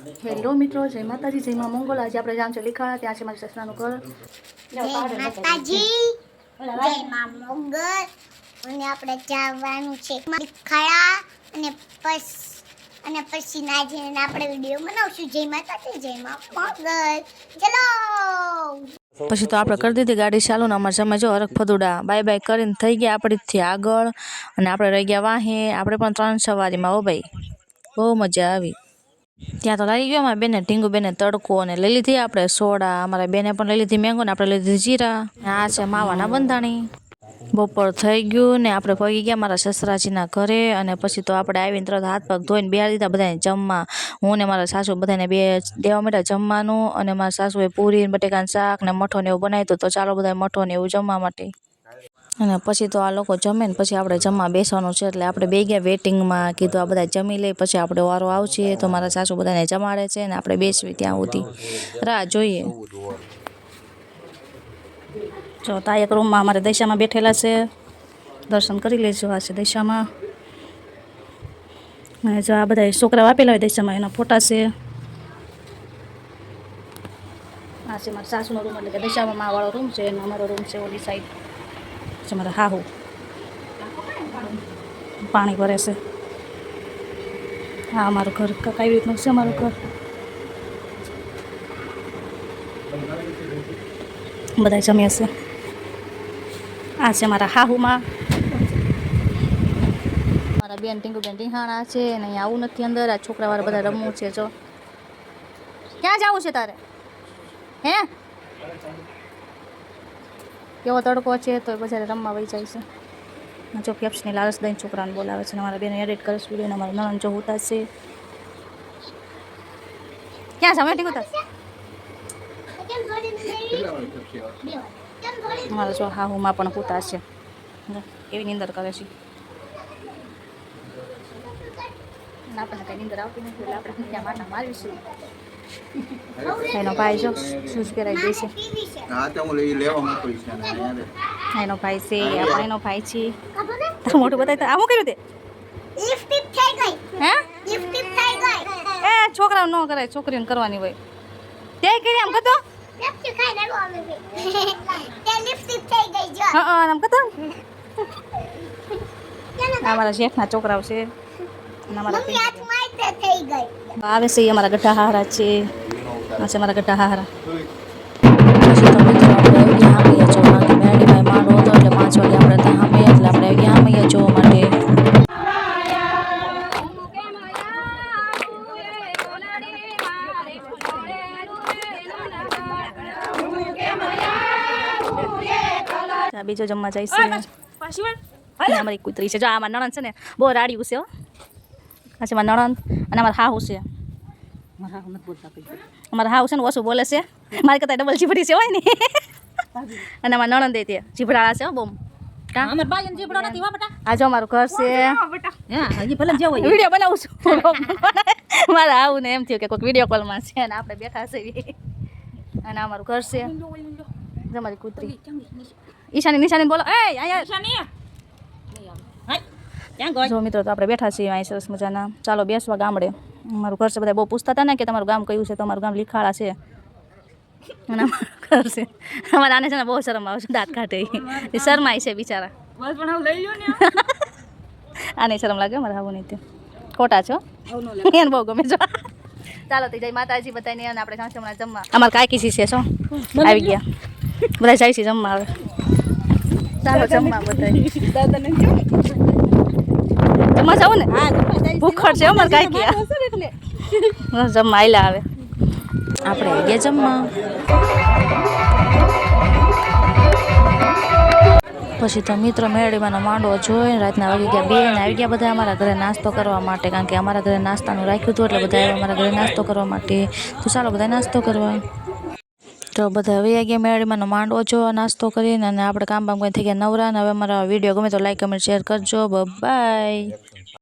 Hello મિત્રો, જય માતાજી, જય માં મંગલ। આજે આપણે જામ છે લીખા, ત્યાં છે મારી સસરાનું ઘર। જય માતાજી, જય માં મંગલ। અને આપણે જવાનું છે લીખાડા અને પછી નાજે આપણે વિડિયો બનાવશું। જય માતાજી, જય માં મંગલ। ચલો પછી તો આપણે કરી દીધી ગાડી ચાલુ ને અમારા સમય જો હરખ ફદુડા બાય બાય કરીને થઈ ગયા આપણીથી આગળ, અને આપણે રહી ગયા વાહે। આપણે પણ 3 સવારીમાં હો ભાઈ, બહુ મજા આવી। ત્યાં તો લાગી ગયો અમારા બેને ઢીંગુ બેને તડકો, અને લઈ લીધી આપણે સોડા। અમારા બેને પણ લઈ લીધી મેંગો ને આપણે લઈ લીધી જીરા। આ છે માવાના બંધાણી। બપોર થઈ ગયું ને આપણે પગી ગયા મારા સસરાજીના ઘરે, અને પછી તો આપણે આવીને તરત હાથ પગ ધોઈને બેહાડી દીધા બધાને જમવા। હું ને મારા સાસુ બધાને બે દેવા માંડ્યા જમવાનું, અને મારા સાસુએ પૂરી બટેકાનું શાક ને મઠો ને એવું બનાવ્યું તો ચાલો બધા મઠો ને એવું જમવા માટે। અને પછી તો આ લોકો જમે ને પછી આપણે જમવા બેસવાનું છે, એટલે આપણે બે ગયા વેટિંગમાં। કીધું આ બધા જમી લે પછી આપણે વારો આવશે। તો મારા સાસુ બધાને જમાડે છે ને આપણે બેસવી ત્યાં સુધી રાહ જોઈએ। જો તા એક રૂમમાં અમારે દશામાં બેઠેલા છે, દર્શન કરી લેજો। આ છે દશામાં, અને જો આ બધા છોકરાઓ આપેલા હોય દશામાં એના ફોટા છે। આ છે મારા સાસુનો રૂમ, એટલે કે દશામાં મા વાળો રૂમ છે, અને અમારો રૂમ છે ઓલી સાઈડ છે મારા હાહુ। પાણી ભરે છે। હા અમારું ઘર કઈ રીતનું છે અમારું ઘર, બધા જમ્યા છે। આ છે મારા હાહુમાં, મારા બેન ટીંગુ બેન ટીહાણા છે, અને અહીંયા આવું નથી અંદર। આ છોકરાવાળા બધા રમવું છે। જો ક્યાં જવું છે તારે? હે કેવો તડકો છે તો બજારે રમવા વહી જાય છે। જો પેપ્સની લાલચ દઈને છોકરાને બોલાવે છે, ને મારા બેન એડિટ કરે છે વિડીયો, મારા નણંદ જો ઉતા છે। ક્યાં છે? અમે ટીંગુ તાર મારા જો હાહુમાં પણ પૂતા છે, એવી નીંદર કરે છે। આપણને કઈ નીંદર આવતી નથી, એટલે આપણે ત્યાં માટા મારીશું। એનો ભાઈ જો શૂઝ પહેરાવી દે છે। એનો ભાઈ છે, આપણે એનો ભાઈ છે। તારું મોટું બતાય તો આ શું કર્યું તે? લિફ્ટ થઈ ગઈ। હે લિફ્ટ થઈ ગઈ। એ છોકરાઓ ન કરાય, છોકરીઓને કરવાની હોય। તે કરી આમ કતો લિફ્ટ ખાઈ લેવો અમે તે લિફ્ટ થઈ ગઈ જો। હા આમ કતો અમારા શેઠના છોકરાઓ છે, અને અમારા મમ્મી હાથ મારતે થઈ ગઈ। આવે છે અમારા ગઢા હારા છે। આ છે મારા ગઢા હારા। પછી તો મિત્રો આપણે આવી ગયા હામૈયા જોવા માટે। મેરડીમાં માંડવો હતો એટલે 5 વાગે આપણે ત્યાં હામૈયા, એટલે આપણે આવી ગયા હામૈયા જોવા માટે। બીજો જમવા જાય છે। અમારી કૂતરી છે, જો આ મારા નણંદ છે ને બહુ રાડ્યું છે। આ છે મારા નણંદ, અને અમારા હાહુ છે। અમારા હાહુ છે ને ઓછું બોલે છે, મારી કરતા ડબલ જીભડી છે હોય ને। અને અમારા નણંદ તે જીભડાળા છે બહુ। આ જો અમારું ઘર છે, વિડીયો બનાવું છું। મારા હાહુ ને એમ થયું કે કોઈક વિડીયો કોલમાં છે ને આપણે બેઠા છીએ, અને અમારું ઘર છે। અમારી કૂતરી ઈશાની નિશાની બોલો, એ અહીંયા જો મિત્રો તો આપણે બેઠા છીએ અહીં સરસ મજાના। ચાલો બેસવા ગામડે। અમારું ઘર છે, બધા બહુ પૂછતા હતા ને કે તમારું ગામ કયું છે, તો અમારું ગામ લીખાડા છે, અને અમારું ઘર છે। અમારા આને છે ને બહુ શરમ આવે છે, દાંત કાઢે એ શરમાય છે બિચારા। આને શરમ લાગે મારા હાવું નહીં, ખોટા છો એને બહુ ગમે છો। ચાલો તો જય માતાજી બધાને, અને આપણે સાંજે હમણાં જમવા અમારે કાંઈ છે શું આવી ગયા, બધા જાય છે જમવા હવે। ચાલો જમવા બધા જમવા જાવ ને, ભૂખડ છે અમારે કાંઈ ગયા જમવા આયલા આવે આપણે આવી ગયા જમવા। પછી તો મિત્રો મેરડીમાંનો માંડવો જોઈને રાતના વાગી ગયા 2 ને આવી ગયા બધા અમારા ઘરે નાસ્તો કરવા માટે, કારણ કે અમારા ઘરે નાસ્તાનું રાખ્યું હતું, એટલે બધા આવ્યા અમારા ઘરે નાસ્તો કરવા માટે। તો ચાલો બધા નાસ્તો કરવા। તો બધા હવે ગયા મેરડીમાંનો માંડવો જો નાસ્તો કરીને, અને આપણે કામ બામ કંઈ થઈ ગયા નવરા। ને હવે અમારા વિડીયો ગમે તો લાઈક કમેન્ટ શેર કરજો। બાય।